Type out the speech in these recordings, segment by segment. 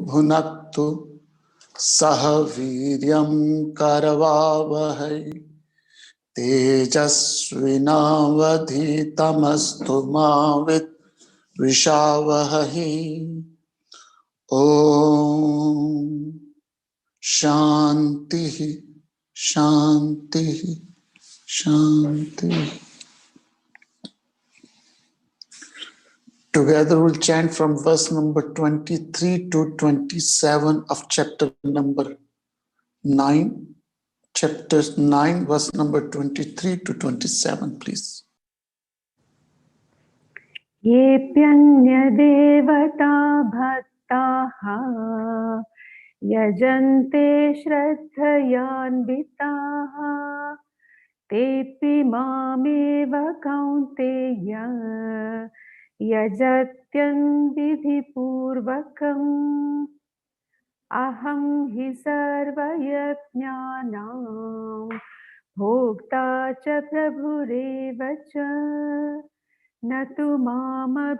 भुनक्तु सह वीर्यं करवावहै तेजस्विनावधीतमस्तु मा विद्विषावहै। ओम शांति शांति शांति। Together we'll chant from verse number 23 to 27 of chapter number 9. Chapter 9, verse number 23 to 27, please. येऽप्यन्यदेवता भक्ताः यजन्ते श्रद्धयान्विताः तेऽपि मामेव कौन्तेय यजत्यन्विधिपूर्वकम्। अहं हि सर्वयज्ञानां भोक्ता च प्रभुरेव च न तु मामभिजानन्ति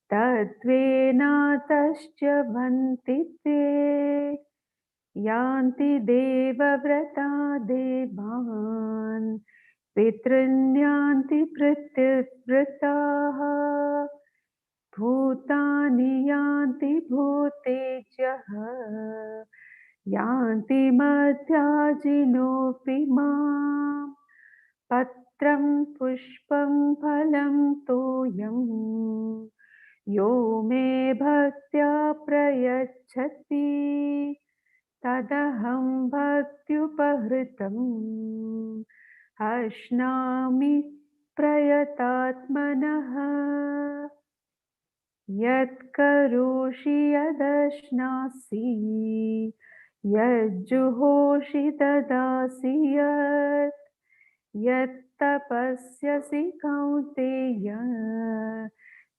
तत्त्वेनातश्च भन्ति ते। यान्ति देवव्रता देवान् पितॄन्यान्ति पितृव्रताः भूतानि यान्ति भूतेज्यः यान्ति मध्याजिनोऽपि माम्। पत्रं पुष्पं फलं तोयं यो मे भक्त्या प्रयच्छति तदहं भक्त्युपहृतम् अश्नामि प्रयतात्मनः। यत्करोषि यदश्नासि यज्जुहोषि ददासि यत् यत्तपस्यसि कौन्तेय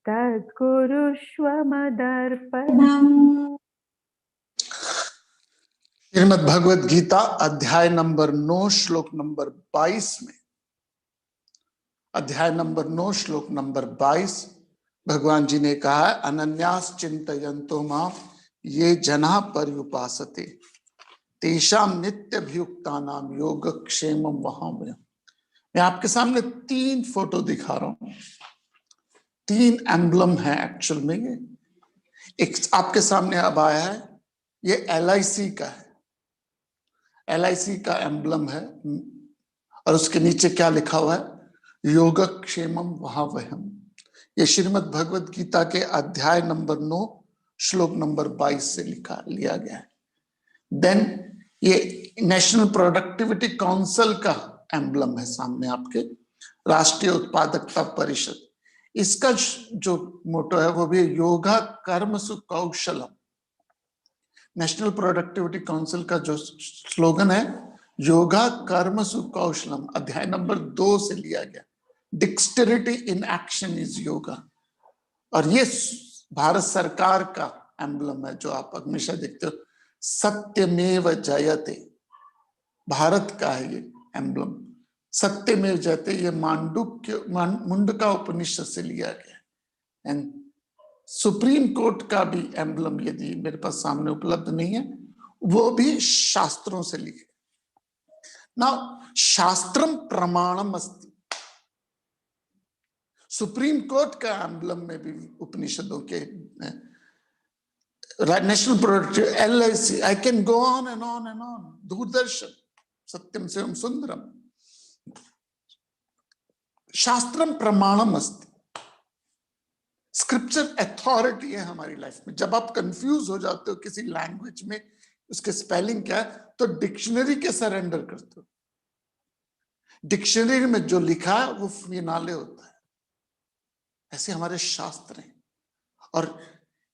तत्कुरुष्व मदर्पणम्। श्रीमद् भगवद गीता अध्याय नंबर 9 श्लोक नंबर 22 में, अध्याय नंबर 9 श्लोक नंबर 22 भगवान जी ने कहा है, अनन्यास चिंतयन्तो मां ये जना पर्युपासते तेषां नित्यभियुक्तानां योगक्षेमं वहाम्यहम्। मैं आपके सामने 3 फोटो दिखा रहा हूं, 3 एम्बलम है एक्चुअल में। ये एक आपके सामने अब आया है, ये LIC का है, LIC का एम्बलम है और उसके नीचे क्या लिखा हुआ है, योगक्षेमम वहाम्यहम्। ये श्रीमद् भगवद गीता के अध्याय नंबर 9 श्लोक नंबर 22 से लिया गया है। देन ये नेशनल प्रोडक्टिविटी काउंसिल का एम्बलम है सामने आपके, राष्ट्रीय उत्पादकता परिषद। इसका जो मोटो है वो भी योगा कर्मसु कौशलम। नेशनल प्रोडक्टिविटी काउंसिल का जो स्लोगन है, योगा कर्मसु कौशलम, अध्याय नंबर 2 से लिया गया। डिक्सटेरिटी इन एक्शन इज योगा। और ये भारत सरकार का एम्बलम है जो आप हमेशा देखते हो, सत्यमेव जयते, भारत का है ये एम्बलम। सत्यमेव जयते ये मुंडका उपनिषद से लिया गया। एंड सुप्रीम कोर्ट का भी एम्बलम यदि मेरे पास सामने उपलब्ध नहीं है, वो भी शास्त्रों से लिखे। ना शास्त्रम प्रमाणम अस्ति, सुप्रीम कोर्ट का एम्बलम में भी उपनिषदों के national product LIC, I can go on and on and on, Doordarshan, सत्यम शिवम सुंदरम, शास्त्रम प्रमाणम अस्ति। स्क्रिप्चर अथॉरिटी है हमारी लाइफ में। जब आप कंफ्यूज हो जाते हो किसी लैंग्वेज में, उसके स्पेलिंग क्या है, तो डिक्शनरी के सरेंडर करते हो। डिक्शनरी में जो लिखा है वो फिनाले होता है। ऐसे हमारे शास्त्र हैं। और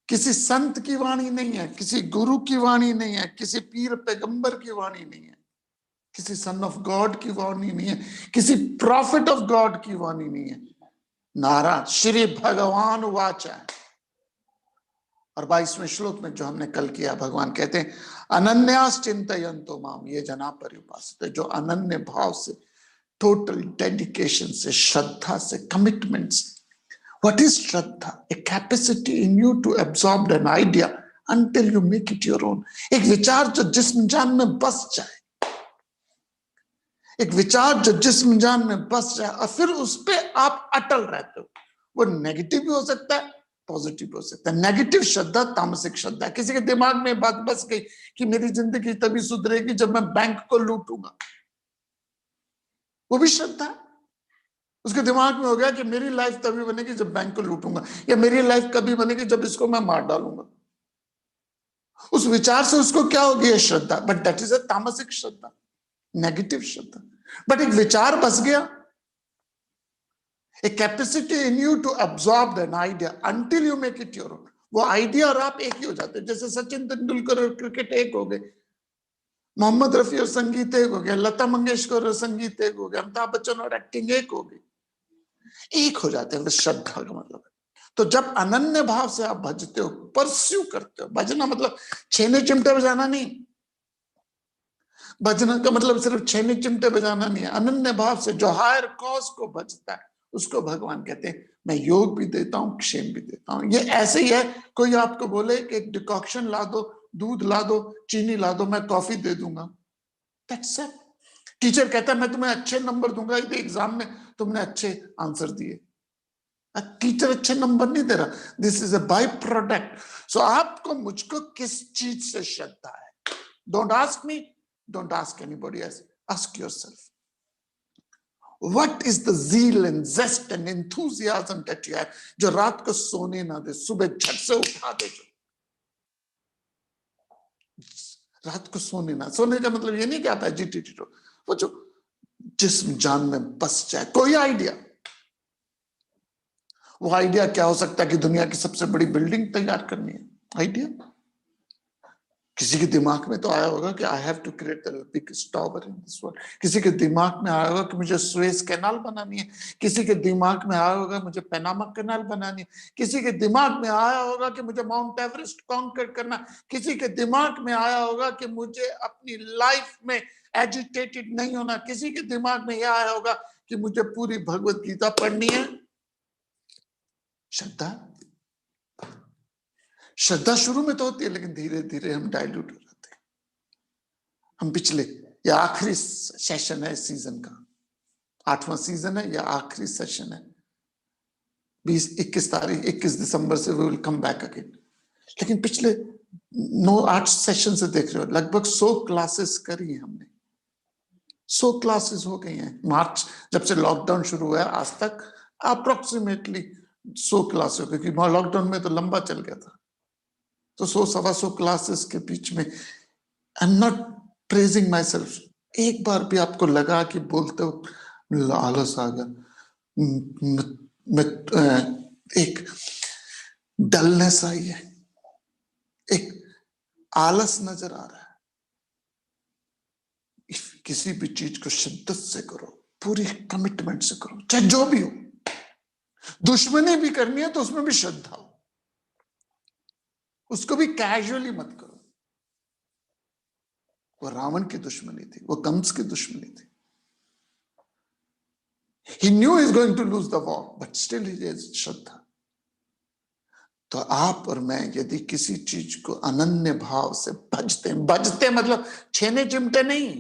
किसी संत की वाणी नहीं है, किसी गुरु की वाणी नहीं है, किसी पीर पैगंबर की वाणी नहीं है, किसी सन ऑफ गॉड की वाणी नहीं है, किसी प्रॉफिट ऑफ गॉड की वाणी नहीं है। नारायण श्री भगवान वाचा है। और 22वें श्लोक में जो हमने कल किया, भगवान कहते हैं अनन्यास चिंतयन्तो माम ये जना पर्युपासते, जो अनन्य भाव से, टोटल डेडिकेशन से, श्रद्धा से, कमिटमेंट से What is Shraddha? A capacity in you to absorb an idea until you make it your own. एक विचार जो जिस्म जान में बस जाए, एक विचार जो जिस्म जान में बस जाए और फिर उस पे आप अटल रहते हो। वो नेगेटिव भी हो सकता है, पॉजिटिव भी हो सकता है। नेगेटिव श्रद्धा तामसिक श्रद्धा। किसी के दिमाग में बात बस गई कि मेरी जिंदगी तभी सुधरेगी जब मैं बैंक को लूटूंगा, वो भी श्रद्धा है। उसके दिमाग में हो गया कि मेरी लाइफ तभी बनेगी जब बैंक को लूटूंगा, या मेरी लाइफ कभी बनेगी जब इसको मैं मार डालूंगा। उस विचार से उसको क्या होगी? ये श्रद्धा। बट दैट इज अ तामसिक श्रद्धा, नेगेटिव श्रद्धा। बट एक विचार बस गया, a capacity in you to absorb an idea until you make it your own. वो आइडिया और आप एक ही हो जाते हैं। जैसे सचिन तेंदुलकर और क्रिकेट एक हो गए, मोहम्मद रफी और संगीत एक हो गया, लता मंगेशकर और संगीत एक हो गया, अमिताभ बच्चन और एक्टिंग एक हो गई, एक हो जाते हैं। श्रद्धा का मतलब है। तो जब अनन्य भाव से आप भजते हो, परस्यू करते हो, भजना मतलब छेने चिमटे बजाना नहीं, भजना का मतलब सिर्फ छेने चिमटे बजाना नहीं है। अनन्य भाव से जो हायर कॉज को भजता है उसको भगवान कहते हैं। मैं योग भी देता हूं, क्षेम भी देता हूं। ये ऐसे ही है, कोई आपको बोले कि एक डिकॉक्शन ला दो, दूध ला दो, चीनी ला दो, मैं कॉफी दे दूंगा, दैट्स इट। टीचर कहता है मैं तुम्हें अच्छे नंबर दूंगा यदि एग्जाम में तुमने अच्छे आंसर दिए। टीचर अच्छे नंबर नहीं दे रहा, this is a by product. So आपको मुझको किस चीज से श्रद्धा है? Don't ask me, don't ask anybody else, ask yourself. What is the zeal and zest and enthusiasm that you have, जो रात को सोने ना दे, सुबह झट से उठा दे। जो रात को सोने ना, सोने का मतलब ये नहीं कि आप एजिटेटेड हो, वो जो जिस्म जान में बस जाए। कोई आइडिया, वो आइडिया क्या हो सकता है कि दुनिया की सबसे बड़ी बिल्डिंग तैयार करनी है, आइडिया। किसी के दिमाग में तो आया होगा कि I have to create the biggest tower in this world. किसी के दिमाग में आया होगा कि मुझे सुएज कैनाल बनानी है। किसी के दिमाग में आया होगा मुझे पैनामा कैनाल बनानी है। किसी के दिमाग में आया होगा कि मुझे माउंट एवरेस्ट कॉन्कर करना। किसी के दिमाग में आया होगा कि मुझे अपनी लाइफ में एजिटेटेड नहीं होना। किसी के दिमाग में यह आया होगा कि मुझे पूरी भगवत गीता पढ़नी है। श्रद्धा, श्रद्धा शुरू में तो होती है, लेकिन धीरे धीरे हम डाइल्यूट हो जाते हैं। हम पिछले या आखिरी सेशन है सीजन का, 8वां सीजन है या आखिरी सेशन है, 21 दिसंबर से we will come back again. लेकिन पिछले 8 सेशन से देख रहे हो, लगभग 100 क्लासेस करी है हमने। 100 क्लासेस हो गई हैं मार्च जब से लॉकडाउन शुरू हुआ है आज तक, अप्रोक्सीमेटली 100 क्लासेस, क्योंकि लॉकडाउन में तो लंबा चल गया था। तो 100-125 क्लासेस के बीच में आई am not praising my self. एक बार भी आपको लगा कि बोलते हो आलस आ गया, एक डलनेस आई है, एक आलस नजर आ रहा है? किसी भी चीज को शिद्दत से करो, पूरी कमिटमेंट से करो, चाहे जो भी हो। दुश्मनी भी करनी है तो उसमें भी श्रद्धा हो, उसको भी कैजुअली मत करो। वो रावण की दुश्मनी थी, वो कंस की दुश्मनी थी। He knew he is going to lose the war, but still he has श्रद्धा। तो आप और मैं यदि किसी चीज को अनन्य भाव से भजते, भजते मतलब छेने चिमटे नहीं।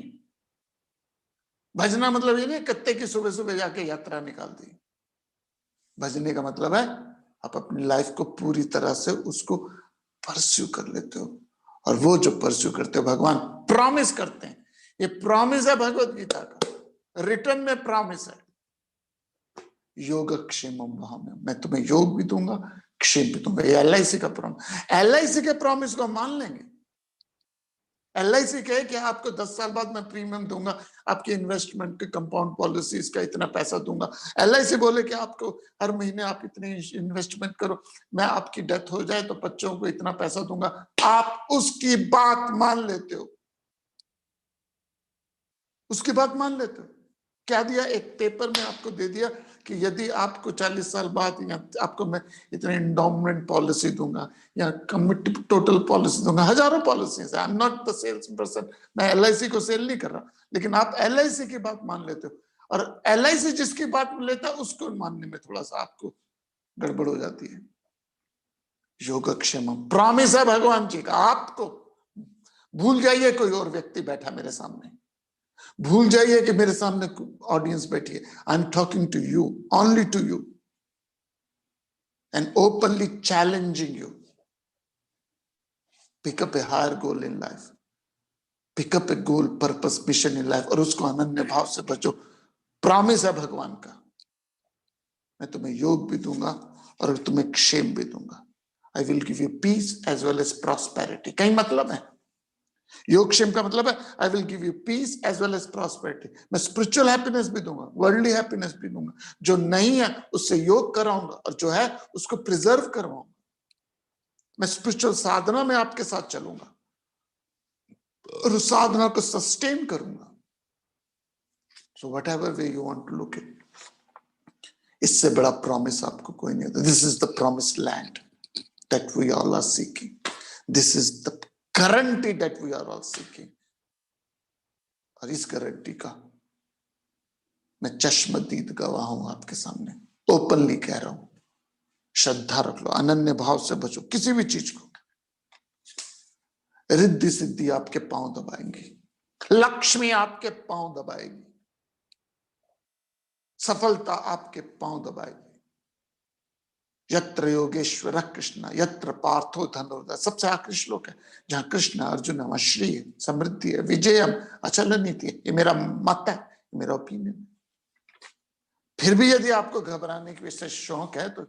भजना मतलब ये नहीं कत्ते की सुबह सुबह जाके यात्रा निकाल दी। भजने का मतलब है आप अपनी लाइफ को पूरी तरह से उसको परस्यू कर लेते हो। और वो जो परस्यू करते हो भगवान प्रॉमिस करते हैं। ये प्रॉमिस है भगवत गीता का, रिटर्न में प्रॉमिस है। योग क्षेम मैं तुम्हें योग भी दूंगा, क्षेम भी दूंगा। ये LIC का प्रॉमिस। LIC के प्रॉमिस को मान लेंगे। LIC कहे कि आपको 10 साल बाद मैं प्रीमियम दूंगा, आपकी इन्वेस्टमेंट के कंपाउंड पॉलिसीज का इतना पैसा दूंगा। LIC बोले कि आपको हर महीने आप इतनी इन्वेस्टमेंट करो, मैं आपकी डेथ हो जाए तो बच्चों को इतना पैसा दूंगा। आप उसकी बात मान लेते हो, उसकी बात मान लेते हो। क्या दिया? एक पेपर में आपको दे दिया कि यदि आपको 40 साल बाद या आपको मैं इतने इंडोमेंट पॉलिसी दूंगा या कमिट टोटल पॉलिसी दूंगा। हजारों पॉलिसीज है। I am not the sales person, मैं LIC को सेल नहीं कर रहा, लेकिन आप LIC की बात मान लेते हो। और LIC जिसकी बात लेता है उसको मानने में थोड़ा सा आपको गड़बड़ हो जाती है। योगक्षेमम प्रॉमिस है भगवान जी का आपको। भूल जाइए कोई और व्यक्ति बैठा मेरे सामने, भूल जाइए कि मेरे सामने ऑडियंस बैठी है। I am talking to you, only to you, and openly challenging you. Pick up a higher goal in life, pick up a goal, purpose, mission in life, और उसको अनन्य भाव से बचो। प्रॉमिस है भगवान का, मैं तुम्हें योग भी दूंगा और तुम्हें क्षेम भी दूंगा। I will give you peace as well as prosperity. कई मतलब है योग क्षेम का, मतलब है I will give you peace as well as prosperity. मैं स्पिरिचुअल हैप्पीनेस भी दूंगा, वर्ल्डली हैप्पीनेस भी दूंगा। जो नहीं है उससे योग कराऊंगा, और जो है उसको प्रिजर्व करवाऊंगा। मैं स्पिरिचुअल साधना में आपके साथ चलूंगा और उस साधना को सस्टेन करूंगा। So whatever way you want to look it, इससे बड़ा प्रॉमिस आपको कोई नहीं होता। This is the promised land that we all are seeking, this is the guarantee that we are all seeking. और इस गारंटी का मैं चश्मदीद गवाह हूं आपके सामने, ओपनली कह रहा हूं। श्रद्धा रख लो, अनन्य भाव से बचो किसी भी चीज को। रिद्धि सिद्धि आपके पांव दबाएंगी, लक्ष्मी आपके पांव दबाएगी, सफलता आपके पांव दबाएगी। यत्र योगेश्वर कृष्ण यत्र पार्थो धनुर्धर, सबसे आखिरी श्लोक है जहां कृष्ण अर्जुन वहां श्री है, समृद्धि है, विजयम, अचल नीति है। ये मेरा मत है, मेरा ओपिनियन है। फिर भी यदि आपको घबराने की विशेष शौक है तो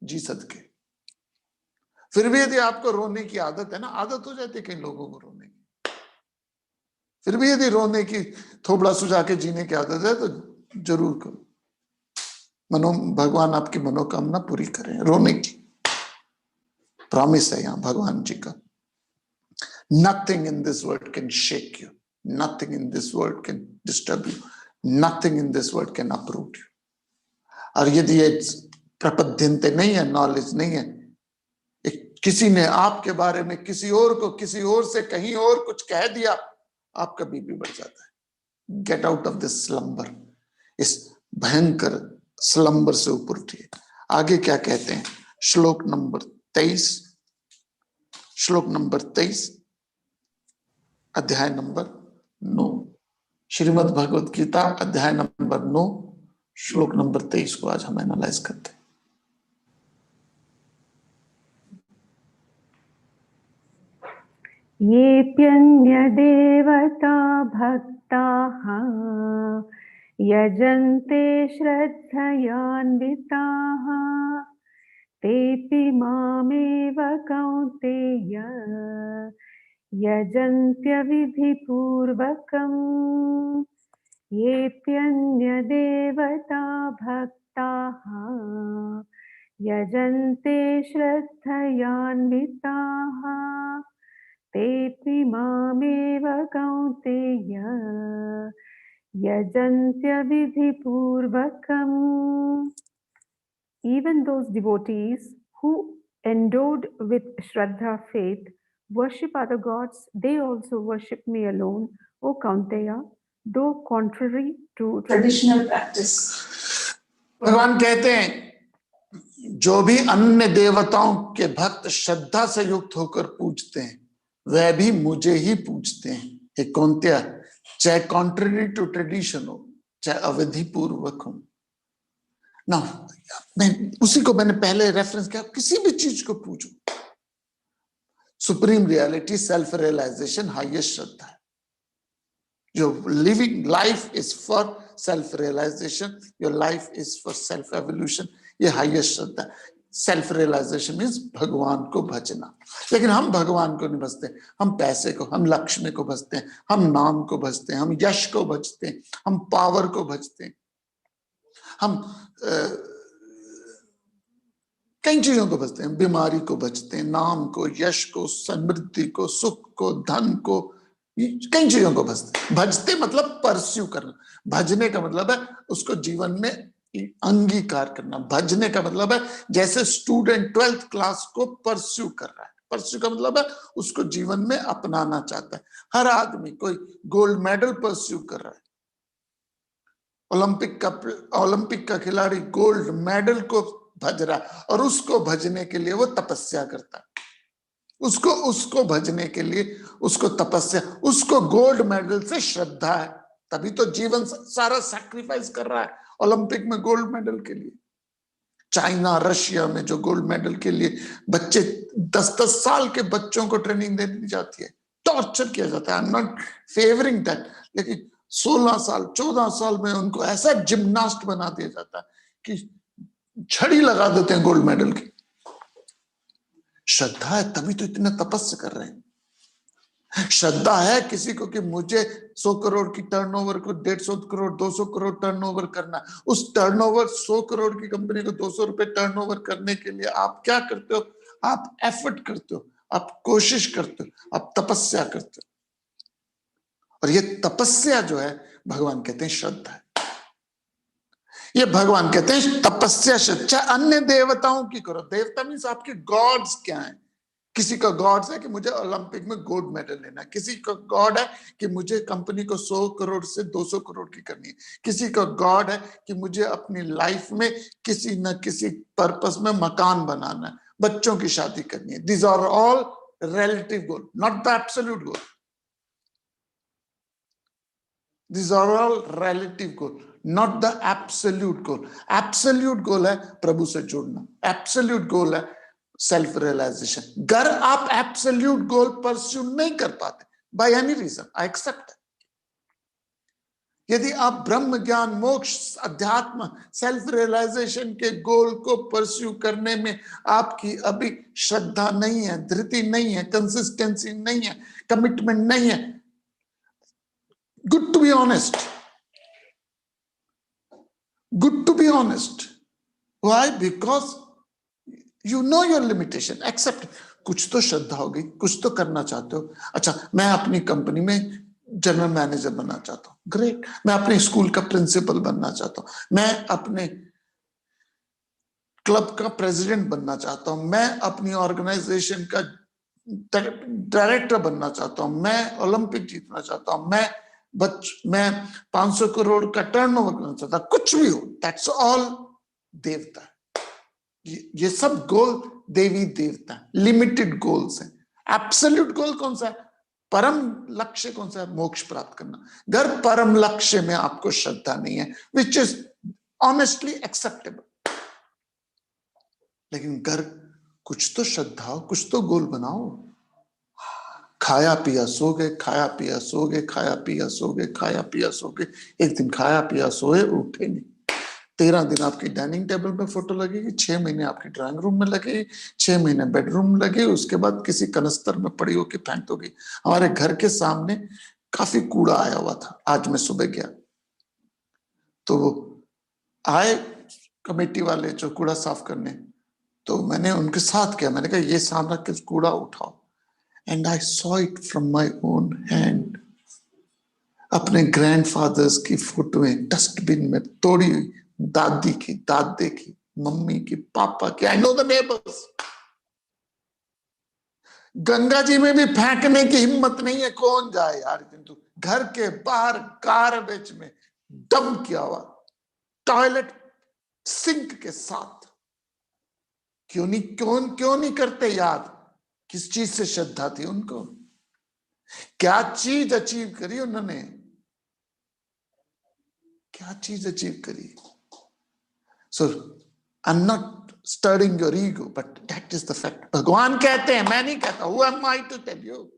जी सदके। फिर भी यदि आपको रोने की आदत है ना, आदत हो जाती है कई लोगों को रोने की, फिर भी यदि रोने की, थोबड़ा सुझा के जीने की आदत है तो जरूर करो। भगवान आपकी मनोकामना पूरी करें। रोने की प्रॉमिस है यहां भगवान जी का। Nothing in this world can shake you, nothing in this world can disturb you, nothing in this world can uproot you. और यदि ये प्रपद्यंते नहीं है, नॉलेज नहीं है, किसी ने आपके बारे में किसी और को किसी और से कहीं और कुछ कह दिया, आपका बीपी बढ़ जाता है। Gate out of this slumber, इस भयंकर स्लंबर से ऊपर उठिए। आगे क्या कहते हैं, श्लोक नंबर 23, श्लोक नंबर 23, अध्याय नंबर 9, श्रीमद् भगवत गीता अध्याय नंबर 9, श्लोक नंबर 23 को आज हम एनालाइज करते हैं। येऽप्यन्य देवता भक्ताः यजन्ते श्रद्धयान्विताः तेऽपि मामेव कौन्तेय यजन्त्यविधिपूर्वकम्। येऽप्यन्य देवता भक्ताः यजन्ते श्रद्धयान्विताः तेऽपि मामेव कौन्तेय यजन्त्यविधिपूर्वकम्। Even those devotees who endowed with Shraddha faith worship other gods, they also worship me alone, O Kaunteya, though contrary to traditional practice. भगवान कहते हैं जो भी अन्य देवताओं के भक्त श्रद्धा से युक्त होकर पूजते हैं वह भी मुझे ही पूजते हैं। हे कौन्तेय, चाहे कॉन्ट्ररी टू ट्रेडिशन हो, चाहे अविधि पूर्वक हो ना, मैं उसी को मैंने पहले रेफरेंस किया, किसी भी चीज को पूछो। Supreme reality, self realisation, highest श्रद्धा है। जो living life is for self realisation, your life is for self evolution, ये हाईएस्ट श्रद्धा है। सेल्फ रियलाइजेशन मीन्स भगवान को भजना। लेकिन हम भगवान को नहीं भजते, हम पैसे को, हम लक्ष्मी को भजते हैं, हम नाम को भजते हैं, हम यश को भजते हैं, हम पावर को भजते हैं, हम कई चीजों को भजते हैं, बीमारी को भजते हैं, नाम को, यश को, समृद्धि को, सुख को, धन को, कई चीजों को भजते हैं। भजते मतलब परस्यू करना, भजने का मतलब है उसको जीवन में अंगीकार करना। भजने का मतलब है जैसे स्टूडेंट 12th क्लास को परस्यू कर रहा है, परस्यू का मतलब है उसको जीवन में अपनाना चाहता है। हर आदमी, कोई गोल्ड मेडल परस्यू कर रहा है, ओलंपिक का खिलाड़ी गोल्ड मेडल को भज रहा है, और उसको भजने के लिए वो तपस्या करता है, उसको भजने के लिए उसको तपस्या, उसको गोल्ड मेडल से श्रद्धा है, तभी तो जीवन सारा सैक्रिफाइस कर रहा है ओलंपिक में गोल्ड मेडल के लिए। चाइना, रशिया में जो गोल्ड मेडल के लिए बच्चे 10-10 साल के बच्चों को ट्रेनिंग दे दी जाती है, टॉर्चर किया जाता है। I am not favouring that, लेकिन 16 साल 14 साल में उनको ऐसा जिम्नास्ट बना दिया जाता है कि छड़ी लगा देते हैं गोल्ड मेडल की। श्रद्धा है तभी तो इतना तपस्या कर रहे हैं। श्रद्धा है किसी को कि मुझे 100 करोड़ की टर्नओवर को 150 करोड़ 200 करोड़ टर्नओवर करना, उस टर्नओवर 100 करोड़ की कंपनी को 200 रुपए टर्नओवर करने के लिए आप क्या करते हो? आप एफर्ट करते हो, आप कोशिश करते हो, आप तपस्या करते हो। और ये तपस्या जो है भगवान कहते हैं श्रद्धा है। ये भगवान कहते हैं तपस्या श्रद्धा। अन्य देवताओं की करो, देवता मीन्स आपके गॉड्स क्या है? किसी का गॉड है कि मुझे ओलंपिक में गोल्ड मेडल लेना है, किसी का गॉड है कि मुझे कंपनी को 100 करोड़ से 200 करोड़ की करनी है, किसी का गॉड है कि मुझे अपनी लाइफ में किसी न किसी पर्पस में मकान बनाना है, बच्चों की शादी करनी है। These are all relative goal, not the absolute goal. These are all relative goal, not the absolute goal. Absolute goal है प्रभु से जुड़ना, absolute goal है सेल्फ रियलाइजेशन। अगर आप एब्सोल्यूट गोल परस्यू नहीं कर पाते by any reason, I accept. यदि आप ब्रह्म ज्ञान, मोक्ष, अध्यात्म, सेल्फ रियलाइजेशन के गोल को परस्यू करने में आपकी अभी श्रद्धा नहीं है, धृति नहीं है, कंसिस्टेंसी नहीं है, कमिटमेंट नहीं है, good to be honest, good to be honest. Why? Because you know your limitation, accept। कुछ तो श्रद्धा होगी, कुछ तो करना चाहते हो। अच्छा, मैं अपनी कंपनी में जनरल मैनेजर बनना चाहता हूँ, ग्रेट। मैं अपने स्कूल का प्रिंसिपल बनना चाहता हूँ, मैं अपने क्लब का प्रेसिडेंट बनना चाहता हूँ, मैं अपनी ऑर्गेनाइजेशन का डायरेक्टर बनना चाहता हूँ, मैं ओलंपिक जीतना चाहता हूँ, मैं 500 करोड़ का टर्नओवर करना चाहता, कुछ भी हो, दैट्स ऑल देवता। ये सब गोल देवी देवता, लिमिटेड गोल्स हैं। एब्सोल्यूट गोल कौन सा है? परम लक्ष्य कौन सा है? मोक्ष प्राप्त करना। अगर परम लक्ष्य में आपको श्रद्धा नहीं है, विच इज ऑनेस्टली एक्सेप्टेबल, लेकिन अगर कुछ तो श्रद्धा हो, कुछ तो गोल बनाओ। खाया पिया सो गए, खाया पिया सो गए, खाया पिया सो गए, खाया पिया सो गए। एक दिन खाया पिया सोए, उठे नहीं। 13 दिन आपकी डाइनिंग टेबल पे फोटो लगेगी, 6 महीने आपकी ड्राइंग रूम में लगेगी, 6 महीने बेडरूम में लगेगी, उसके बाद किसी कनस्तर में पड़ी होकर फेंक दोगी। हमारे घर के सामने काफी कूड़ा आया हुआ था, आज मैं सुबह गया तो आए कमेटी वाले जो कूड़ा साफ करने, तो मैंने उनके साथ किया, मैंने कहा ये सामने के कूड़ा उठाओ, and I saw it from my own hand. अपने ग्रैंडफादर्स की फोटोएं डस्टबिन में तोड़ी हुई, दादी की, दादे की, मम्मी की, पापा की, I know the neighbours. Ganga ji में भी फेंकने की हिम्मत नहीं है, कौन जाए यार, किंतु घर के बाहर गार्बेज में डंप किया हुआ, टॉयलेट सिंक के साथ। क्यों नहीं करते याद? किस चीज से श्रद्धा थी उनको? क्या चीज अचीव करी उन्होंने? क्या चीज अचीव करी? So I am not stirring your ego, but that is the fact. भगवान कहते हैं, मैं नहीं कहता, who am I to tell you.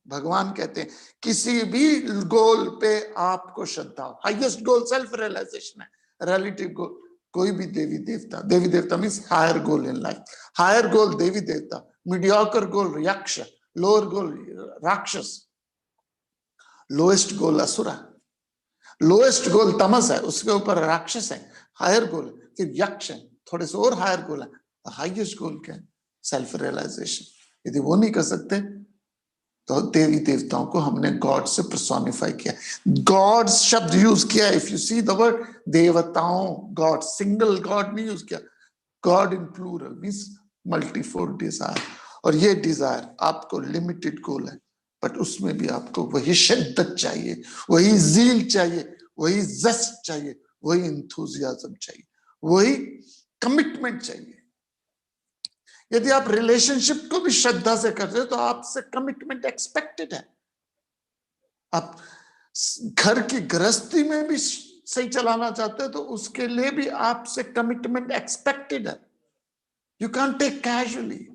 भगवान कहते हैं किसी भी गोल पे आपको श्रद्धा हो। हाईएस्ट गोल सेल्फ रियलाइजेशन है, रिलेटिव गोल कोई भी देवी देवता means higher goal in life. Higher goal देवी देवता, मीडियोकर गोल यक्ष, लोअर गोल राक्षस, लोएस्ट गोल असुरा, लोएस्ट गोल तमस है, उसके ऊपर राक्षस है, हायर गोल फिर यक्ष है, थोड़े से और हायर गोल है, हाईएस्ट गोल क्या है? Self realization. यदि वो नहीं कर सकते तो देवी देवताओं को हमने गॉड से पर्सोनिफाई किया। गॉड शब्द यूज किया, if you see the word देवताओं, गॉड सिंगल गॉड नहीं यूज किया, God in plural means multifold desire. और ये डिजायर आपको लिमिटेड गोल है, बट उसमें भी आपको वही शिद्दत चाहिए, वही ज़ील चाहिए, वही जस्ट चाहिए, वही इंथुजियाज्म चाहिए, वही कमिटमेंट चाहिए। यदि आप रिलेशनशिप को भी श्रद्धा से करते हो तो आपसे कमिटमेंट एक्सपेक्टेड है। आप घर की गृहस्थी में भी सही चलाना चाहते हो तो उसके लिए भी आपसे कमिटमेंट एक्सपेक्टेड है। You can take casually.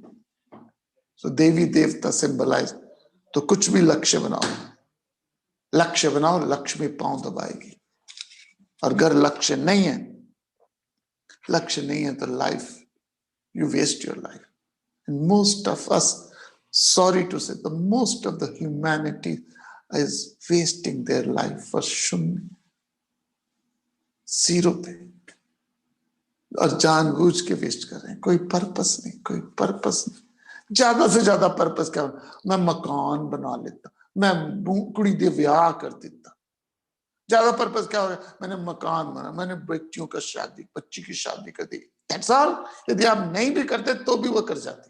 So देवी देवता सिंबलाइज, तो कुछ भी लक्ष्य बनाओ, लक्ष्य बनाओ, लक्ष्मी पांव दबाएगी। और अगर लक्ष्य नहीं है, लक्ष्य नहीं है तो life, you waste your life. And most of us, sorry to say, the most of the humanity is wasting their life for शून्य, जीरो पे, और जानबूझ के वेस्ट कर रहे हैं। कोई पर्पस नहीं, कोई पर्पस नहीं। ज्यादा से ज्यादा पर्पस क्या, मैं मकान बना लेता, मैं कुड़ी दे ब्याह कर देता। ज्यादा पर्पस क्या होगा, मैंने मकान बना, मैंने बच्चियों का शादी, बच्ची की शादी कर दी, दैट्स ऑल। यदि आप नहीं भी करते तो भी वो कर जाती।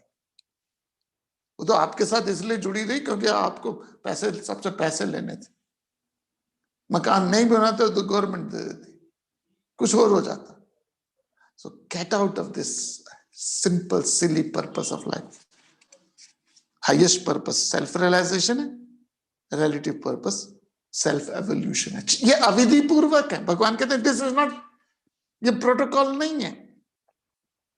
वो तो आपके साथ इसलिए जुड़ी रही क्योंकि आपको पैसे, सबसे पैसे लेने थे। मकान नहीं बनाते तो गवर्नमेंट दे देती, कुछ और हो जाता। So get out of this simple silly purpose of life. Highest purpose self realisation है, रिलेटिव पर्पस सेल्फ एवोल्यूशन है। ये अविधि पूर्वक है। भगवान कहते हैं दिस इज नॉट, ये प्रोटोकॉल नहीं है,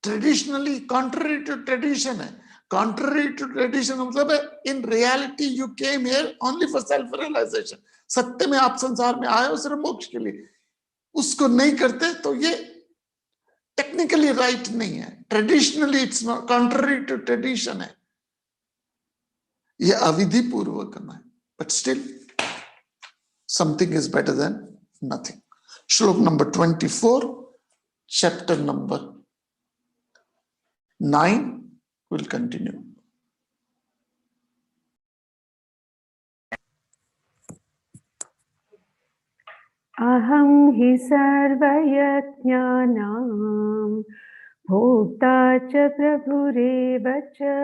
ट्रेडिशनली कॉन्ट्ररी टू ट्रेडिशन है। कॉन्ट्ररी टू ट्रेडिशन मतलब है in reality you came here only for self realization. सत्य में आप संसार में आए हो सिर्फ मोक्ष के लिए। उसको नहीं करते तो ये टेक्निकली राइट नहीं है, traditionally it's not, contrary to tradition है, ये अविधि पूर्वक करना है। But still something is better than nothing. Shlok number 24, chapter number 9 will continue. Aham hi sarvayatnanam bhokta cha prabhureva cha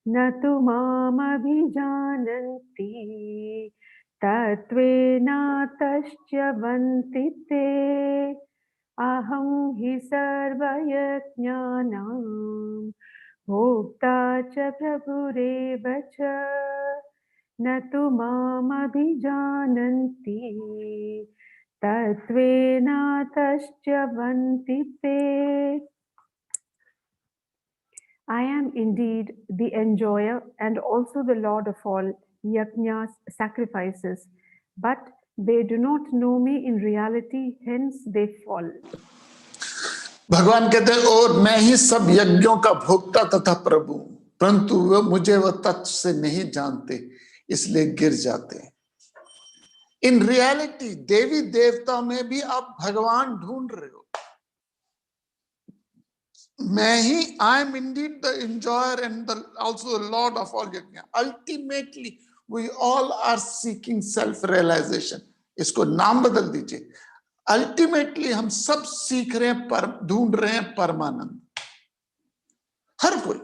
na tu mam abhijananti tatvena tasya vantite. Aham hi sarvayatnanam bhokta cha prabhureva cha न तु माम् अभिजानन्ति तत्त्वेनातश्च्यवन्ति ते. I am indeed the enjoyer and also the Lord of all yajnas, sacrifices, but they do not know me in reality, hence they fall. भगवान कहते हैं और मैं ही सब यज्ञों का भोक्ता तथा प्रभु, परंतु वो मुझे वह तत्व से नहीं जानते, इसलिए गिर जाते हैं। इन रियलिटी देवी देवता में भी आप भगवान ढूंढ रहे हो। मैं ही, I am indeed the enjoyer and also the lord of all यज्ञ। Ultimately we all are seeking self realisation. इसको नाम बदल दीजिए। अल्टीमेटली हम सब सीख रहे हैं, ढूंढ रहे हैं परमानंद। हर कोई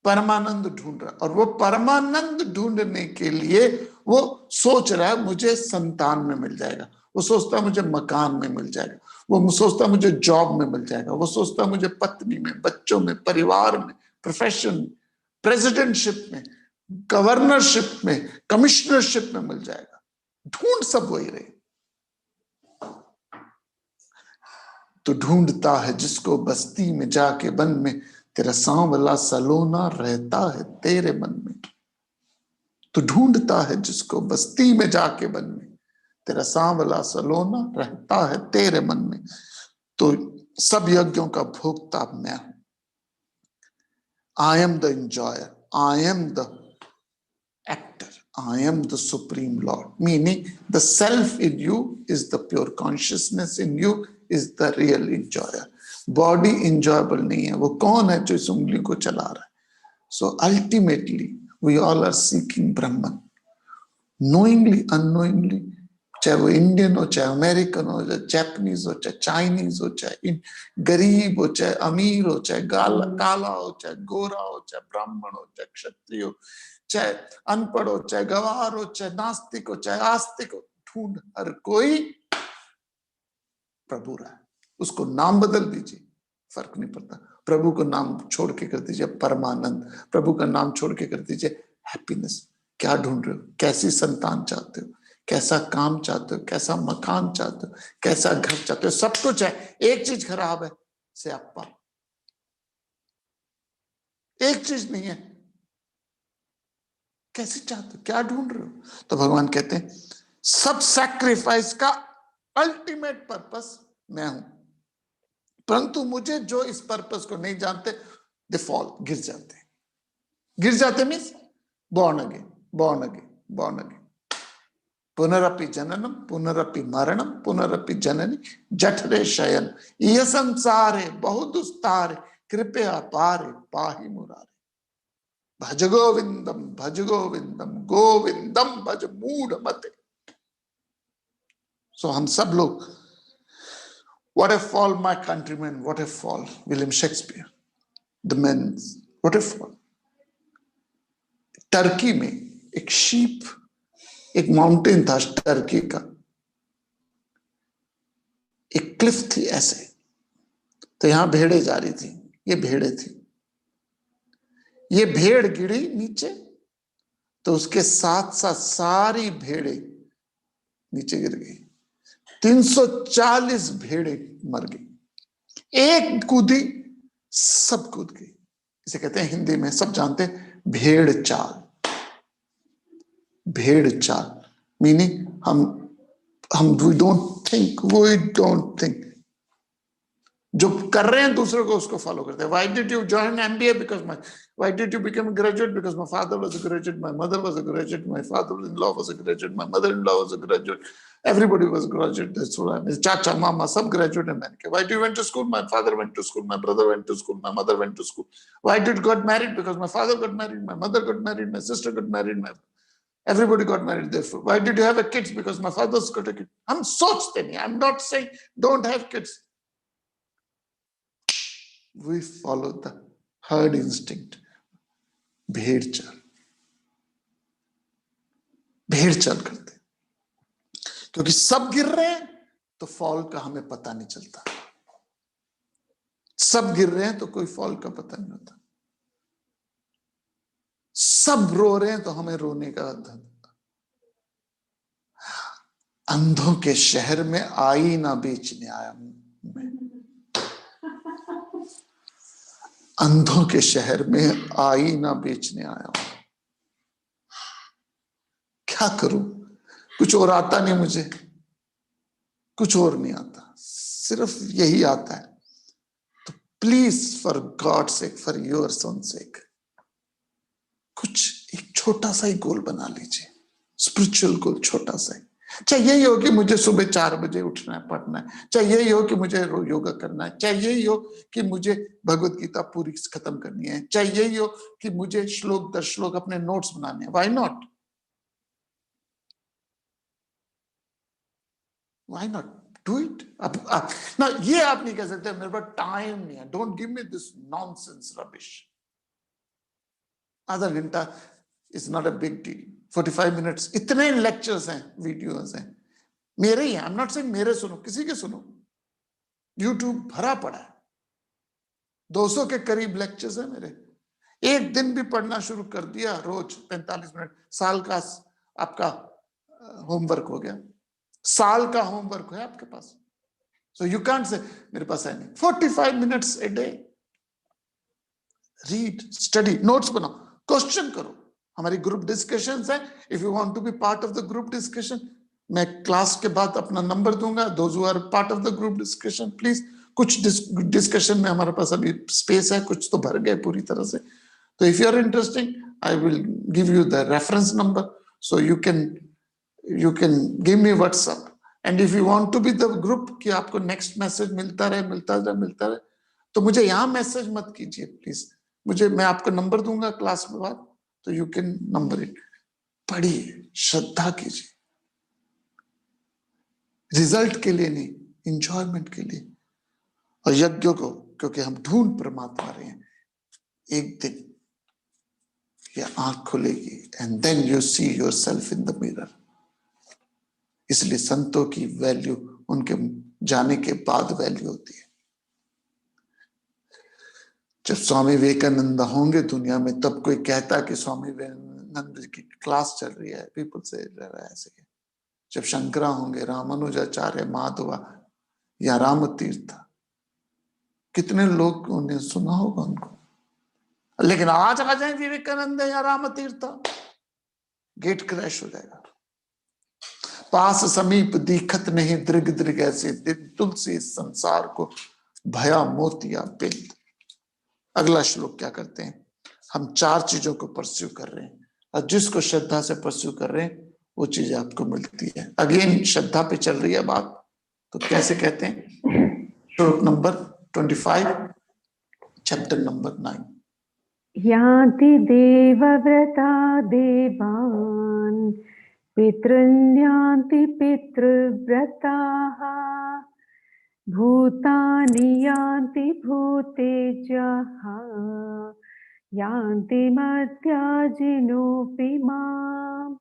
परमानंद ढूंढ रहा है, और वो परमानंद ढूंढने के लिए वो सोच रहा है मुझे संतान में मिल जाएगा, वो सोचता है मुझे मकान में मिल जाएगा, वो सोचता है मुझे जॉब में मिल जाएगा, वो सोचता है मुझे पत्नी में, बच्चों में, परिवार में, प्रोफेशन, प्रेसिडेंटशिप में, गवर्नरशिप में, कमिश्नरशिप में मिल जाएगा। ढूंढ सब वही रहे। तो ढूंढता है जिसको बस्ती में जाके वन में, तेरा सांवला सलोना रहता है तेरे मन में। तो ढूंढता है जिसको बस्ती में जाके वन में, तेरा सांवला सलोना रहता है तेरे मन में। तो सब यज्ञों का भोक्ता मैं हूं। I am the enjoyer, I am the actor, I am the supreme Lord, meaning the self in you is the pure consciousness in you is the real enjoyer. Body enjoyable नहीं है, वो कौन है जो इस उंगली को चला रहा है? So ultimately we all are seeking Brahman, knowingly, unknowingly, चाहे वो इंडियन हो, चाहे अमेरिकन हो, चाहे जापानीज हो, चाहे चाइनीज हो, चाहे गरीब हो, चाहे अमीर हो, चाहे काला हो, चाहे गोरा हो, चाहे ब्राह्मण हो, चाहे क्षत्रिय हो, चाहे अनपढ़ हो, चाहे गवार हो, चाहे नास्तिक हो, चाहे आस्तिक हो, ढूंढ हर कोई प्रभु रहा है। उसको नाम बदल दीजिए, फर्क नहीं पड़ता। प्रभु को नाम छोड़ के कर दीजिए परमानंद, प्रभु का नाम छोड़ के कर दीजिए हैप्पीनेस। क्या ढूंढ रहे हो? कैसी संतान चाहते हो? कैसा काम चाहते हो? कैसा मकान चाहते हो? कैसा घर चाहते हो? सब कुछ है, एक चीज खराब है, स्याप्पा। एक चीज नहीं है। कैसे चाहते हो? क्या ढूंढ रहे हो? तो भगवान कहते हैं सब सैक्रिफाइस का अल्टीमेट पर्पस मैं हूं, परंतु मुझे जो इस पर्पस को नहीं जानते दे फॉल, गिर जाते हैं। गिर जाते means born again, born again, born again. पुनरपि जननम पुनरपि मरणम पुनरपि जननी जठरे शयन, यह संसार है बहुत दुस्तार, कृपया पारे पाहि मुरारे। भज गोविंदम भज गोविंदम गोविंदम भज मूढ़ मते। सो हम सब लोग, what a fall my countrymen, what a fall, William Shakespeare, the main, what a fall। Turkey में एक शीप, एक माउंटेन था टर्की का, एक क्लिफ थी ऐसे, तो यहां भेड़े जा रही थी, ये भेड़े थी, ये भेड़ गिरी नीचे तो उसके साथ साथ सारी भेड़े नीचे गिर गई। 340 भेड़े मर गई, एक कूदी सब कूद गई। इसे कहते हैं हिंदी में सब जानते हैं भेड़ चाल। भेड़ चाल मीनिंग हम वी डोंट थिंक, जो कर रहे हैं दूसरों को उसको फॉलो करते हैं। Why did you join MBA? Because my, why did you become graduate? Because my father was a graduate, my mother was a graduate, my father in law was a graduate, my mother in law was a graduate, everybody was graduate, that's why मेरे चाचा मामा सब graduate हैं। मैंने कहा why do you went to school? My father went to school, my brother went to school, my mother went to school. Why did got married? Because my father got married, my mother got married, my sister got married, my everybody got married. Therefore, why did you have a kids? Because my father's got a kid. हम सोचते नहीं, I'm not saying don't have kids. We follow the herd instinct. भेड़ चाल, भेड़ चाल करते, क्योंकि सब गिर रहे हैं तो फॉल का हमें पता नहीं चलता। सब गिर रहे हैं तो कोई फॉल का पता नहीं होता। सब रो रहे हैं तो हमें रोने का धन। अंधों के शहर में आईना बेचने आया मैं, अंधों के शहर में आईना बेचने आया हूं। क्या करूं? कुछ और आता नहीं मुझे, कुछ और नहीं आता, सिर्फ यही आता है। तो please for God sake, for your son sake, कुछ एक छोटा सा ही गोल बना लीजिए, स्पिरिचुअल गोल छोटा सा ही। चाहे यही हो कि मुझे सुबह 4 बजे उठना है, पढ़ना है, चाहे यही हो कि मुझे योगा करना है, चाहे यही हो कि मुझे भगवत गीता पूरी खत्म करनी है, चाहे यही हो कि मुझे श्लोक दर श्लोक अपने नोट्स बनाने हैं। Why not? Why not do it? अब ना ये आप नहीं कह सकते मेरे पास टाइम नहीं है, don't give me this nonsense rubbish. आधा घंटा is not a big deal, 45 minutes, इतने लेक्चर्स हैं, वीडियोस हैं मेरे ही, आई एम नॉट सेइंग मेरे सुनो, किसी के सुनो, यूट्यूब भरा पड़ा है, 200 के करीब लेक्चर्स हैं मेरे। एक दिन भी पढ़ना शुरू कर दिया, रोज 45 मिनट, साल का आपका होमवर्क हो गया, साल का होमवर्क है आपके पास। सो यू कांट से मेरे पास है नहीं। 45 minutes a day, read, study, notes बनाओ, क्वेश्चन करो। हमारी ग्रुप डिस्कशंस है, if you want to be part of the group discussion, मैं क्लास के बाद अपना नंबर दूंगा। Those who are part of the group discussion please, कुछ डिस्कशन में हमारे पास अभी स्पेस है, कुछ तो भर गए पूरी तरह से। तो if you are interesting, I will give you the reference number, so you can give me WhatsApp. And if you want to be the group कि आपको नेक्स्ट मैसेज मिलता रहे, तो मुझे यहाँ मैसेज मत कीजिए प्लीज, मुझे, मैं आपका नंबर दूंगा क्लास में बाद, तो यू कैन नंबर इट। पढ़िए, श्रद्धा कीजिए, रिजल्ट के लिए नहीं, इंजॉयमेंट के लिए। और यज्ञ को, क्योंकि हम ढूंढ परमात्मा रहे हैं, एक दिन ये आंख खुलेगी and then you see yourself in the mirror. इसलिए संतों की वैल्यू उनके जाने के बाद वैल्यू होती है। जब स्वामी विवेकानंद होंगे दुनिया में, तब कोई कहता कि स्वामी विवेकानंद की क्लास चल रही है, पीपल से ऐसे। जब शंकरा होंगे, रामानुजाचार्य, माधवा या राम तीर्थ, कितने लोग उन्हें सुना होगा उनको। लेकिन आज आ जाए विवेकानंद या राम तीर्थ, गेट क्रैश हो जाएगा। पास समीप दीखत नहीं दृग दृग ऐसे, तुलसी संसार को भया मोतिया बिंद। अगला श्लोक क्या करते हैं, हम 4 चीजों को परस्यू कर रहे हैं, और जिसको श्रद्धा से परस्यू कर रहे हैं वो चीज आपको मिलती है। अगेन श्रद्धा पे चल रही है बात, तो कैसे कहते हैं, श्लोक नंबर 25, चैप्टर नंबर 9। यान्ति देवव्रता देवान् पितृन्यान्ति पितृव्रताः भूतानि यान्ति भूतेजः यान्ति मर्त्याजिनोऽपि माम्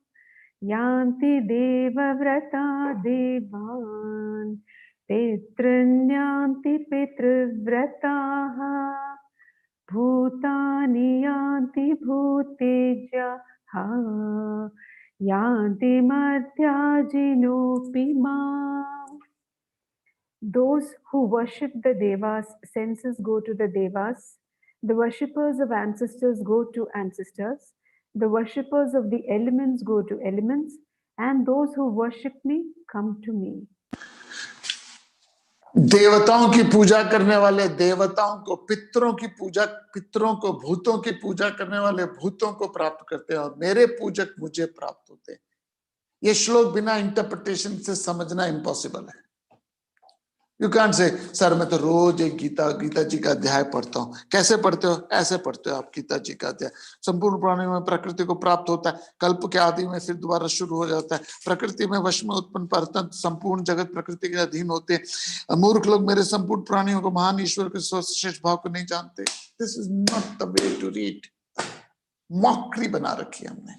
यान्ति देवव्रता देवान् पितृन्यान्ति पितृव्रताः भूतानि यान्ति भूतेजः यान्ति मर्त्याजिनोऽपि माम्। Those who worship the devas, senses go to the devas. The worshippers of ancestors go to ancestors. The worshippers of the elements go to elements. And those who worship me come to me. देवताओं की पूजा करने वाले देवताओं को, पितरों की पूजा, पितरों को, भूतों की पूजा करने वाले भूतों को प्राप्त करते हैं, और मेरे पूजक मुझे प्राप्त होते हैं। ये श्लोक बिना इंटरप्रिटेशन से समझना इम्पॉसिबल है। यू कैंट से सर मैं तो रोज एक गीता जी का अध्याय पढ़ता हूँ। कैसे पढ़ते हो? ऐसे पढ़ते हो आप गीता जी का अध्याय। संपूर्ण प्राणियों में प्रकृति को प्राप्त होता है, कल्प के आदि में फिर दोबारा शुरू हो जाता है। प्रकृति में वश में उत्पन्न परतंत्र संपूर्ण जगत प्रकृति के अधीन होते हैं। मूर्ख लोग मेरे संपूर्ण प्राणियों को महान ईश्वर के सर्वश्रेष्ठ भाव को नहीं जानते। This is not the way to read. Mockery बना रखी है हमने।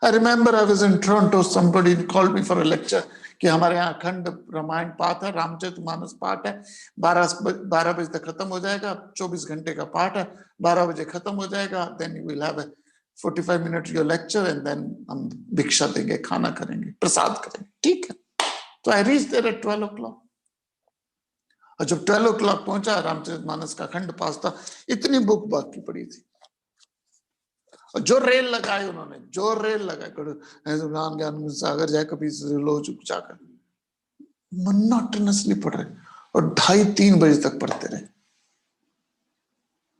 I remember I was in Toronto, somebody called me for a lecture कि हमारे यहाँ अखंड रामायण पाठ है, रामचरितमानस पाठ है, 12 बजे तक खत्म हो जाएगा, 24 घंटे का पाठ है, 12 बजे खत्म हो जाएगा, then you will have a 45 minute your lecture and then हम भिक्षा देंगे, खाना करेंगे, प्रसाद करेंगे, ठीक है। तो I reached there at 12 o'clock, और जब 12 o'clock पहुंचा, रामचरितमानस का अखंड पाठ था, इतनी बुक बाकी पड़ी थी, और जो रेल लगाई उन्होंने, जो रेल लगाई, ज्ञान सागर जाए कभी लो जाकर, मोनोटोनसली पढ़ रहे, और 2:30-3 बजे तक पढ़ते रहे,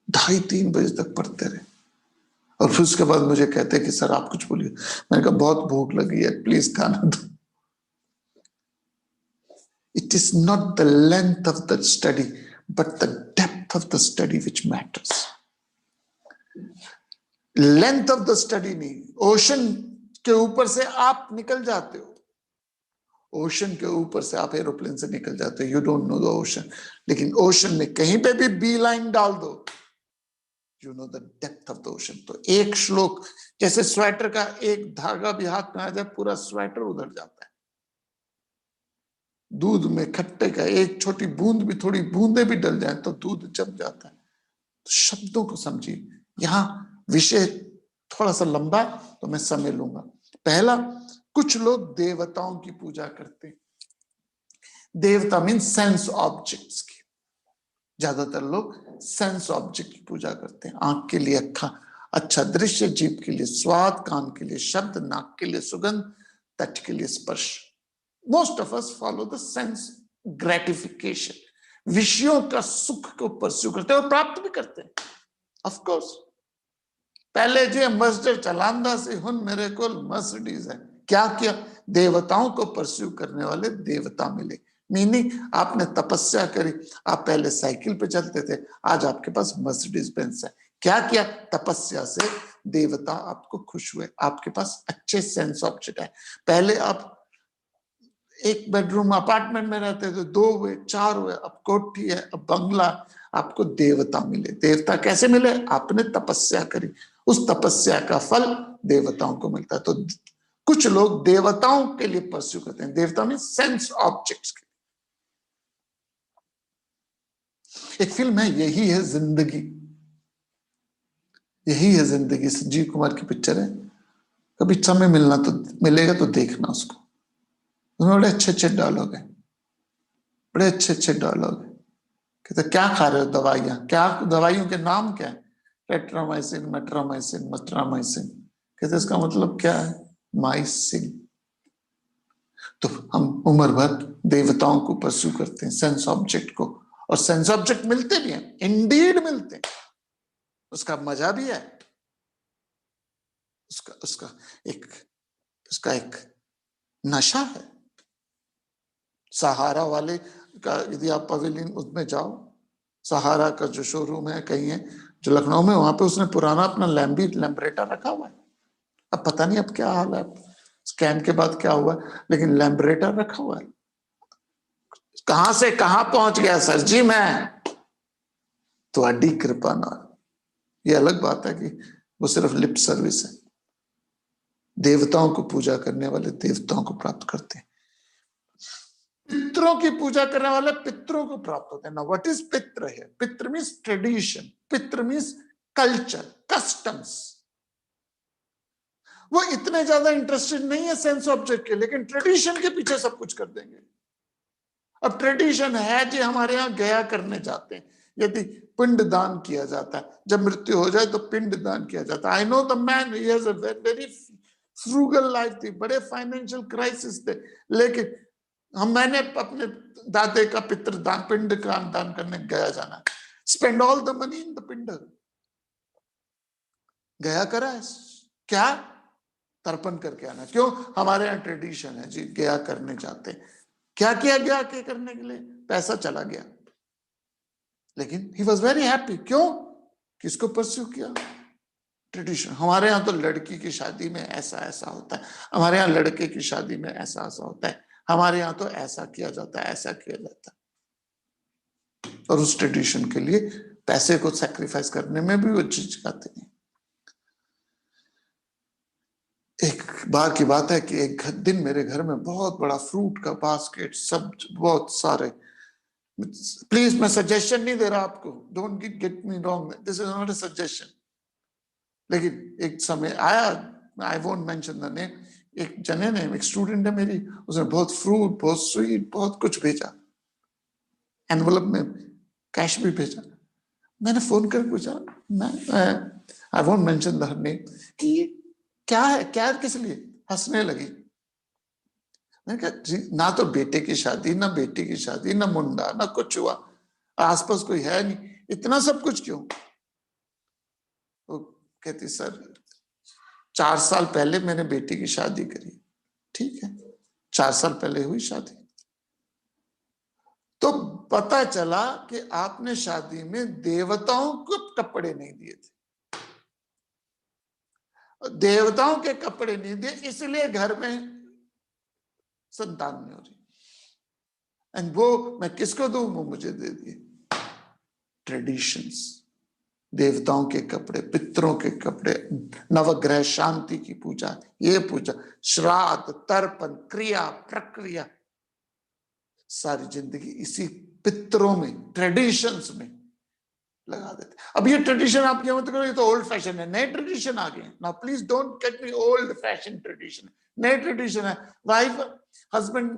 2:30-3 बजे तक पढ़ते रहे। और फिर उसके बाद मुझे कहते कि सर आप कुछ बोलिए। मैंने कहा बहुत भूख लगी है, प्लीज खाना दो। It is not the length of the study but the depth of the study which matters. Length of the study नहीं, ओशन के ऊपर से आप निकल जाते हो, ओशन के ऊपर से आप एरोप्लेन से निकल जाते हो, you don't know the ocean, लेकिन ओशन में कहीं पे भी बी लाइन डाल दो, you know the depth of the ocean. तो एक श्लोक, जैसे स्वेटर का एक धागा भी हाथ में आ जाए, पूरा स्वेटर उधर जाता है। दूध में खट्टे का एक छोटी बूंद भी, थोड़ी बूंदे भी डल जाए तो दूध जम जाता है। तो शब्दों को समझिए। यहाँ विषय थोड़ा सा लंबा है तो मैं समय लूंगा। पहला, कुछ लोग देवताओं की पूजा करते हैं। देवता मीन सेंस ऑब्जेक्ट्स की, ज्यादातर लोग सेंस ऑब्जेक्ट की पूजा करते हैं। आंख के लिए अच्छा दृश्य, जीभ के लिए स्वाद, कान के लिए शब्द, नाक के लिए सुगंध, तट के लिए स्पर्श। Most of us follow the sense gratification. विषयों का सुख को परस्यू करते हैं और प्राप्त भी करते हैं, ऑफ कोर्स। पहले जो मस्जिद चलांदा से हुन मेरे को मर्सिडीज है। क्या किया? देवताओं को परस्यू करने वाले देवता मिले। मीनिंग आपने तपस्या करी, आप पहले साइकिल पे चलते थे, आज आपके पास मर्सिडीज बेंज है। क्या किया? तपस्या से देवता आपको खुश हुए, आपके पास अच्छे सेंस ऑब्जेक्ट है। पहले आप एक बेडरूम अपार्टमेंट में रहते थे, 2 हुए, 4 हुए, अब कोठी है, अब बंगला। आपको देवता मिले। देवता कैसे मिले? आपने तपस्या करी, उस तपस्या का फल देवताओं को मिलता है। तो कुछ लोग देवताओं के लिए परस्यू करते हैं। देवता में सेंस ऑब्जेक्ट्स के, एक फिल्म है यही है जिंदगी, यही है जिंदगी, संजीव कुमार की पिक्चर है, कभी समय मिलेगा तो देखना उसको। उसमें बड़े अच्छे अच्छे डायलॉग है, बड़े अच्छे अच्छे डायलॉग है। कहते क्या खा रहे हो दवाइयां, क्या दवाइयों के नाम क्या है, टेट्रामाइसिन, मेट्रामाइसिन, मस्ट्रामाइसिन। कहते इसका मतलब क्या है, माइसिन। तो हम उम्र भर देवताओं को परस्यू करते हैं, सेंस ऑब्जेक्ट को, और सेंस ऑब्जेक्ट मिलते भी हैं, इंडीड मिलते हैं, उसका मजा भी है, उसका उसका एक उसका एक नशा है। सहारा वाले का यदि आप पवेलियन उसमें जाओ, सहारा का जो शोरूम है कहीं है जो लखनऊ में, वहां पे उसने पुराना अपना लैम्ब्रेटा रखा हुआ है। अब पता नहीं अब क्या हाल है, स्कैम के बाद क्या हुआ, लेकिन लैम्ब्रेटा रखा हुआ है। कहां से कहां पहुंच गया सर जी मैं, तो अड्डी कृपा ना। ये अलग बात है कि वो सिर्फ लिप सर्विस है, देवताओं को पूजा करने वाले देवताओं को प्राप्त करते हैं, पितरों की पूजा करने वाले पितरों को प्राप्त होते हैं ना। व्हाट इज पित्र है, पित्र मीन्स ट्रेडिशन, पित्र मीन्स कल्चर, कस्टम्स। वो इतने ज्यादा इंटरेस्टेड नहीं है सेंस ऑब्जेक्ट के, लेकिन ट्रेडिशन के पीछे सब कुछ कर देंगे। अब ट्रेडिशन है जी, हमारे यहाँ गया करने जाते हैं, यदि पिंड दान किया जाता है, जब मृत्यु हो जाए तो पिंड दान किया जाता है। आई know the man, he has a very frugal life थी, बड़े फाइनेंशियल क्राइसिस थे, लेकिन मैंने अपने दादे का पितृ दान, पिंड का दान करने गया जाना, spend all the money in the पिंड, गया करा है क्या, तर्पण करके आना। क्यों, हमारे यहाँ ट्रेडिशन है जी, गया करने जाते हैं। क्या किया गया के करने के लिए, पैसा चला गया, लेकिन ही वॉज वेरी हैप्पी। क्यों, किसको परस्यू किया, ट्रेडिशन। हमारे यहाँ तो लड़की की शादी में ऐसा ऐसा होता है, हमारे यहाँ लड़के की शादी में ऐसा ऐसा होता है, हमारे यहाँ तो ऐसा किया जाता है, ऐसा किया जाता है, और उस ट्रेडिशन के लिए पैसे को सैक्रिफाइस करने में भी वो झिझकाते नहीं। एक बार की बात है कि एक दिन मेरे घर में बहुत बड़ा फ्रूट का बास्केट, सब बहुत सारे, प्लीज मैं सजेशन नहीं दे रहा आपको, don't get me wrong, this is not a suggestion, लेकिन एक समय आया, I won't mention the name, एक जने ने, एक स्टूडेंट है मेरी, उसने बहुत फ्रूट, बहुत स्वीट, बहुत कुछ भेजा, एनवलप में कैश भी भेजा। मैंने फोन कर पूछा, मैं I won't mention the name, कि ये क्या है, क्या किस लिए, हंसने लगी। मैंने कहा ना तो बेटे की शादी, ना बेटी की शादी, ना मुंडा, ना कुछ हुआ, आसपास कोई है नहीं, इतना सब कुछ क्यों। वो कहती सर 4 साल पहले मैंने बेटी की शादी करी, ठीक है 4 साल पहले हुई शादी, तो पता चला कि आपने शादी में देवताओं को कपड़े नहीं दिए थे, देवताओं के कपड़े नहीं दिए, इसलिए घर में संतान नहीं हो रही, एंड वो मैं किसको दूं, वो मुझे दे दिए। ट्रेडिशंस, देवताओं के कपड़े, पितरों के कपड़े, नवग्रह शांति की पूजा, ये पूजा, श्राद्ध, तर्पण, क्रिया, प्रक्रिया, सारी जिंदगी इसी पितरों में, ट्रेडिशंस में लगा देते। अब ये ट्रेडिशन आप क्या मत करो, ये तो ओल्ड फैशन है, नए ट्रेडिशन आ गए। Now please don't get me old fashion tradition, नए ट्रेडिशन है, वाइफ हस्बैंड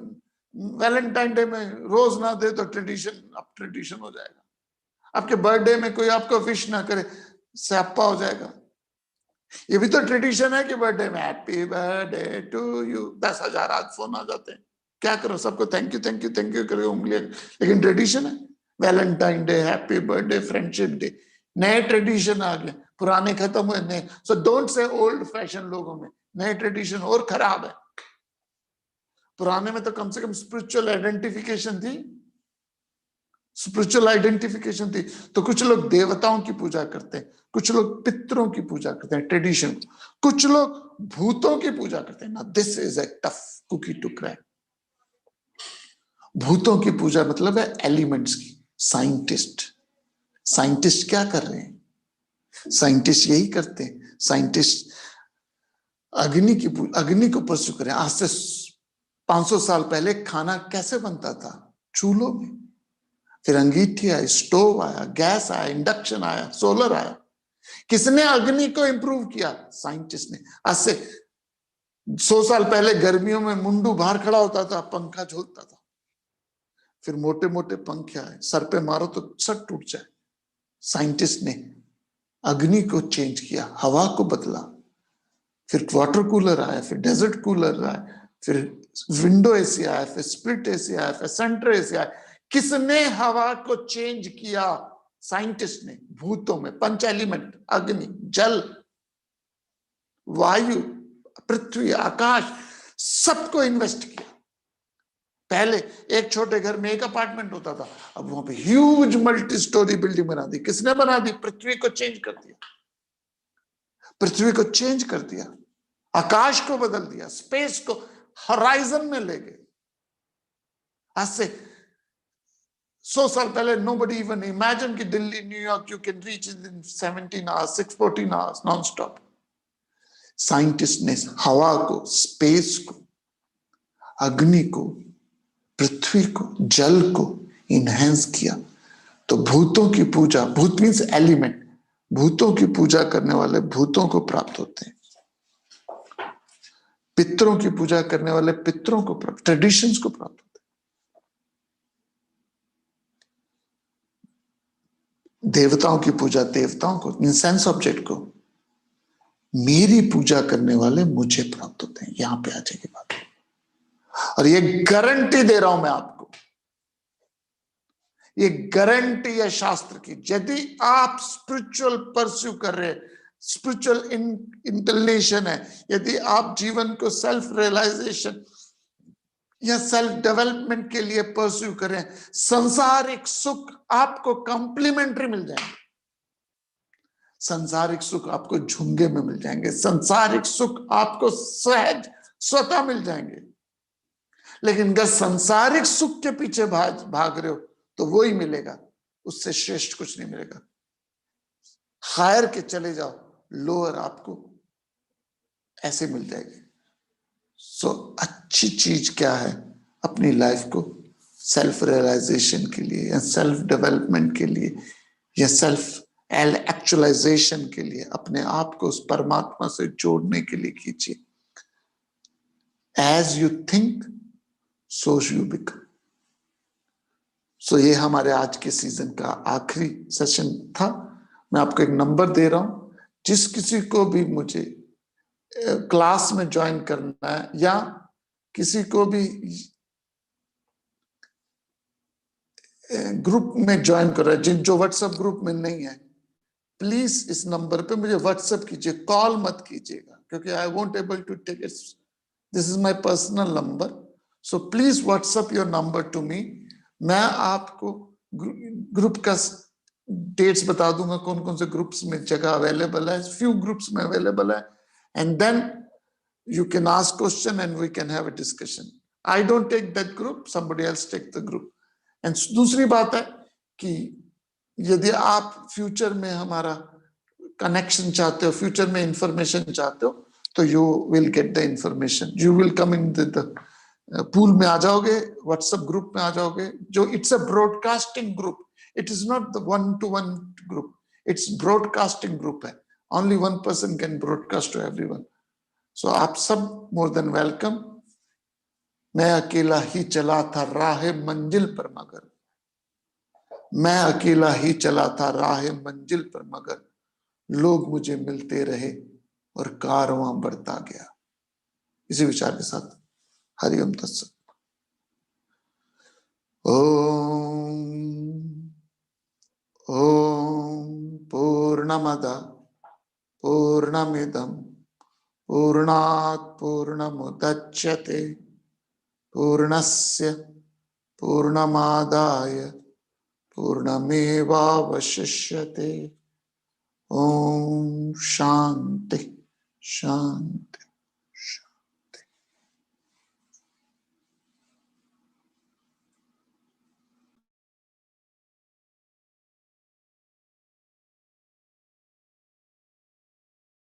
वैलेंटाइन डे में रोज ना दे तो ट्रेडिशन, अब ट्रेडिशन हो जाएगा। आपके बर्थडे में कोई आपको विश ना करे, स्यापा हो जाएगा। ये भी तो ट्रेडिशन है कि बर्थडे में हैप्पी बर्थडे टू यू 10,000 आज फोन आ जाते हैं, क्या करो, सबको thank you thank you thank you करो उंगलियां, लेकिन ट्रेडिशन है Valentine day, happy birthday, friendship day, नए ट्रेडिशन आ गए, पुराने खत्म हुए नए। So don't say old fashion लोगों में, नए ट्रेडिशन और खराब है। पुराने में तो कम से कम स्पिरिचुअल आइडेंटिफिकेशन थी, स्पिरिचुअल आइडेंटिफिकेशन थी। तो कुछ लोग देवताओं की पूजा करते हैं, कुछ लोग पितरों की पूजा करते हैं, ट्रेडिशन, कुछ लोग भूतों की पूजा करते हैं ना। This is a tough cookie to crack. भूतों की पूजा मतलब है एलिमेंट्स की। साइंटिस्ट, साइंटिस्ट क्या कर रहे हैं, साइंटिस्ट यही करते हैं, साइंटिस्ट अग्नि को परस्यू करें। आज से 500 साल पहले खाना कैसे बनता था, चूल्हों में, फिर अंगीठी आई, स्टोव आया, गैस आया, इंडक्शन आया, सोलर आया। किसने अग्नि को इंप्रूव किया? साइंटिस्ट ने। आज से 100 साल पहले गर्मियों में मुंडू बाहर खड़ा होता था, पंखा झूलता था। फिर मोटे मोटे पंखे आए, सर पे मारो तो सर टूट जाए। साइंटिस्ट ने अग्नि को चेंज किया, हवा को बदला। फिर वाटर कूलर आया, फिर डेजर्ट कूलर आया, फिर विंडो एसी आया, फिर स्प्लिट एसी आया, फिर सेंटर एसी आया। किसने हवा को चेंज किया? साइंटिस्ट ने। भूतों में 5 एलिमेंट, अग्नि, जल, वायु, पृथ्वी, आकाश, सबको इन्वेस्ट किया। पहले एक छोटे घर में एक अपार्टमेंट होता था, अब वहां पे ह्यूज मल्टी स्टोरी बिल्डिंग बना दी। किसने बना दी? पृथ्वी को चेंज कर दिया। पृथ्वी को चेंज कर दिया, आकाश को बदल दिया, स्पेस को हॉराइजन में ले गए। आज से 100 साल पहले nobody even imagine कि Delhi, New York you can reach in 17 hours, 14 hours non-stop. Scientist ने हवा को, स्पेस को, अग्नि को, पृथ्वी को, जल को इनहेंस किया। तो भूतों की पूजा, भूत मीन्स एलिमेंट, भूतों की पूजा करने वाले भूतों को प्राप्त होते हैं। पितरों की पूजा करने वाले पितरों को प्राप्त, ट्रेडिशंस को प्राप्त होते हैं। देवताओं की पूजा देवताओं को, इंसेंस ऑब्जेक्ट को। मेरी पूजा करने वाले मुझे प्राप्त होते हैं। यहां पे आ जाएगी बात। और ये गारंटी दे रहा हूं मैं आपको, ये गारंटी है शास्त्र की। यदि आप स्पिरिचुअल परस्यू कर रहे, स्पिरिचुअल इंक्लिनेशन है, यदि आप जीवन को सेल्फ रियलाइजेशन या सेल्फ डेवलपमेंट के लिए परस्यू करें, संसारिक सुख आपको कॉम्प्लीमेंट्री मिल जाएंगे। संसारिक सुख आपको झुंगे में मिल जाएंगे, संसारिक सुख आपको सहज स्वतः मिल जाएंगे। लेकिन अगर संसारिक सुख के पीछे भाग रहे हो तो वो ही मिलेगा, उससे श्रेष्ठ कुछ नहीं मिलेगा। हायर के चले जाओ, लोअर आपको ऐसे मिल जाएगी। सो अच्छी चीज क्या है? अपनी लाइफ को सेल्फ रियलाइजेशन के लिए या सेल्फ डेवलपमेंट के लिए या सेल्फ एक्चुअलाइजेशन के लिए अपने आप को उस परमात्मा से जोड़ने के लिए कीजिए। As you think so you become. So ये हमारे आज के सीजन का आखिरी सेशन था। मैं आपको एक नंबर दे रहा हूं, जिस किसी को भी मुझे क्लास में ज्वाइन करना है या किसी को भी ग्रुप में ज्वाइन कर रहा है, जो व्हाट्सएप ग्रुप में नहीं है, प्लीज इस नंबर पे मुझे व्हाट्सएप कीजिए, कॉल मत कीजिएगा, क्योंकि I won't able to take it. This is my personal number, so please WhatsApp your number to me. मैं आपको ग्रुप का डेट्स बता दूंगा, कौन कौन से ग्रुप्स में जगह अवेलेबल है। फ्यू ग्रुप्स में अवेलेबल है, and then you can ask question and we can have a discussion. I don't take that group, somebody else take the group. And दूसरी बात है कि यदि आप फ्यूचर में हमारा कनेक्शन चाहते हो, फ्यूचर में इंफॉर्मेशन चाहते हो, तो you will get the information. You will come in the pool में आ जाओगे, व्हाट्सएप ग्रुप में आ जाओगे। जो it's a broadcasting group, it is not the 1-to-1 group, it's broadcasting group है। only one person can broadcast to everyone. सो आप सब more than welcome. मैं अकेला ही चला था राह मंजिल पर मगर, मैं अकेला ही चला था राह मंजिल पर मगर, लोग मुझे मिलते रहे और कारवां बढ़ता गया। इसी विचार के साथ हरिओम तत्सत। ओम पूर्णमद पूर्णमिदं पूर्णात् पूर्णमुदच्यते पूर्णस्य पूर्णमादाय पूर्णमेवावशिष्यते। ओम शांति शांति।